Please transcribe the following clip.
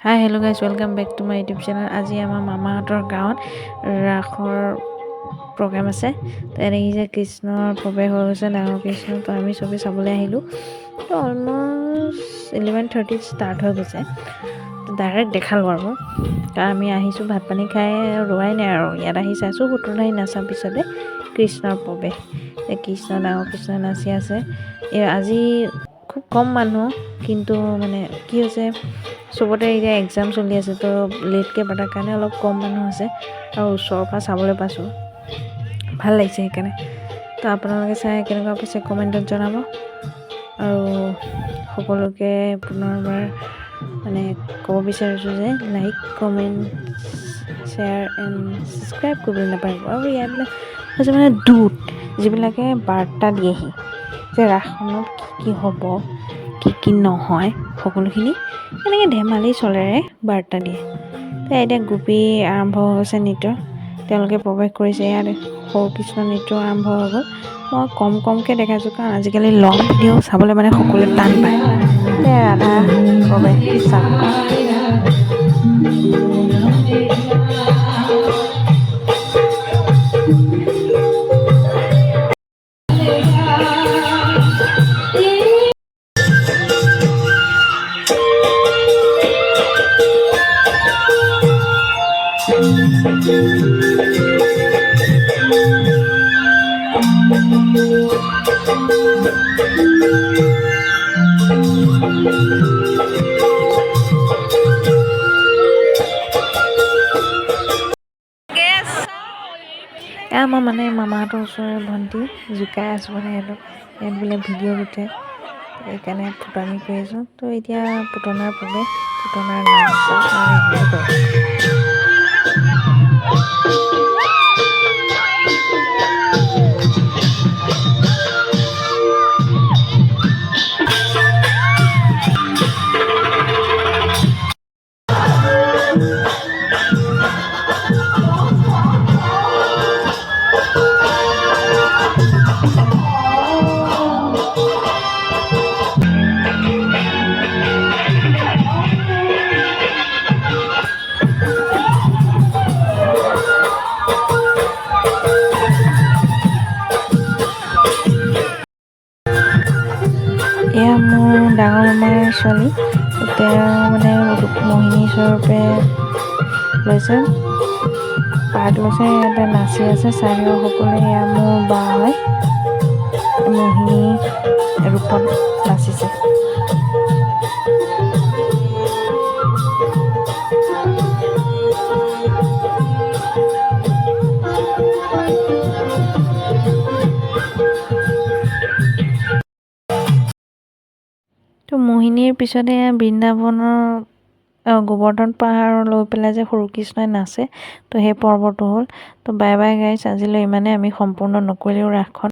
High hello' guys welcome back to my YouTube channel. আজি আমাৰ মামাহঁতৰ গাঁৱত ৰাসৰ প্ৰগ্ৰেম আছে। তো এনেকৈ যে কৃষ্ণৰ প্ৰৱেশ হৈ গৈছে, ডাঙৰ কৃষ্ণ। তো আমি চবেই চাবলৈ আহিলোঁ। তো অলমষ্ট 11:30 ষ্টাৰ্ট হৈ গৈছে। তো ডাইৰেক্ট দেখালোঁ আৰু কাৰণ আমি আহিছোঁ ভাত পানী খাই ৰোৱাই নাই আৰু ইয়াত আহি চাইছোঁ সূত্ৰধাৰী নাচাৰ পিছতে কৃষ্ণৰ প্ৰৱেশ। কৃষ্ণ ডাঙৰ কৃষ্ণ নাচি আছে। আজি খুব কম মানুহ, কিন্তু মানে কি হৈছে চবতে এতিয়া এক্সাম চলি আছে, তো লেটকৈ পতাৰ কাৰণে অলপ কম মানুহ আছে আৰু ওচৰৰ পৰা চাবলৈ পাইছোঁ, ভাল লাগিছে সেইকাৰণে। তো আপোনালোকে চাই কেনেকুৱা পাইছে কমেণ্টত জনাব আৰু সকলোকে পুনৰবাৰ মানে ক'ব বিচাৰিছোঁ যে like comment share and subscribe কৰিবলৈ নাপাহৰিব। আৰু ইয়াবিলাক হৈছে মানে দূত যিবিলাকে বাৰ্তা দিয়েহি যে ৰাসখনত কি হ'ব কি কি নহয়, সকলোখিনি এনেকৈ ধেমালি চলেৰে বাৰ্তা দিয়ে। তো এতিয়া গোপী আৰম্ভ হৈছে নৃত্য, তেওঁলোকে প্ৰৱেশ কৰিছে। ইয়াত সৰু কৃষ্ণ নৃত্য আৰম্ভ হৈ গ'ল। মই কমকৈ দেখাইছোঁ কাৰণ আজিকালি লং ভিডিঅ' চাবলৈ মানে সকলোৱে টান পায়। ৰাধা প্ৰৱেশ চাওক। আমাৰ মানে মামাহঁতৰ ওচৰৰে ভণ্টি জোকাই আছোঁ মানে সিহঁতক, ইয়াত বোলে ভিডিঅ' উঠে, সেইকাৰণে ফুটানি কৰি আছোঁ। তো এতিয়া পুতনাৰ প্ৰৱেশ, পুতনাৰ নাচ এয়া মোৰ ডাঙৰ মামাৰ ছোৱালী, তেওঁ মানে মোহিনী স্বৰূপে লৈছে, পাৰ্ট লৈছে, ইয়াতে নাচি আছে চাৰিওসকলে। এয়া মোৰ বা হয়, মোহিনী ৰূপত নাচিছে। তো মোহিনীৰ পিছতে বৃন্দাবনৰ গোৱৰ্ধন পাহাৰ লৈ পেলাই যে সৰু কৃষ্ণই নাচে, তো সেই পৰ্বটো হ'ল। তো বাই বাই গাইছ, আজিলৈ ইমানে। আমি সম্পূৰ্ণ নকৰিলেও ৰাসখন।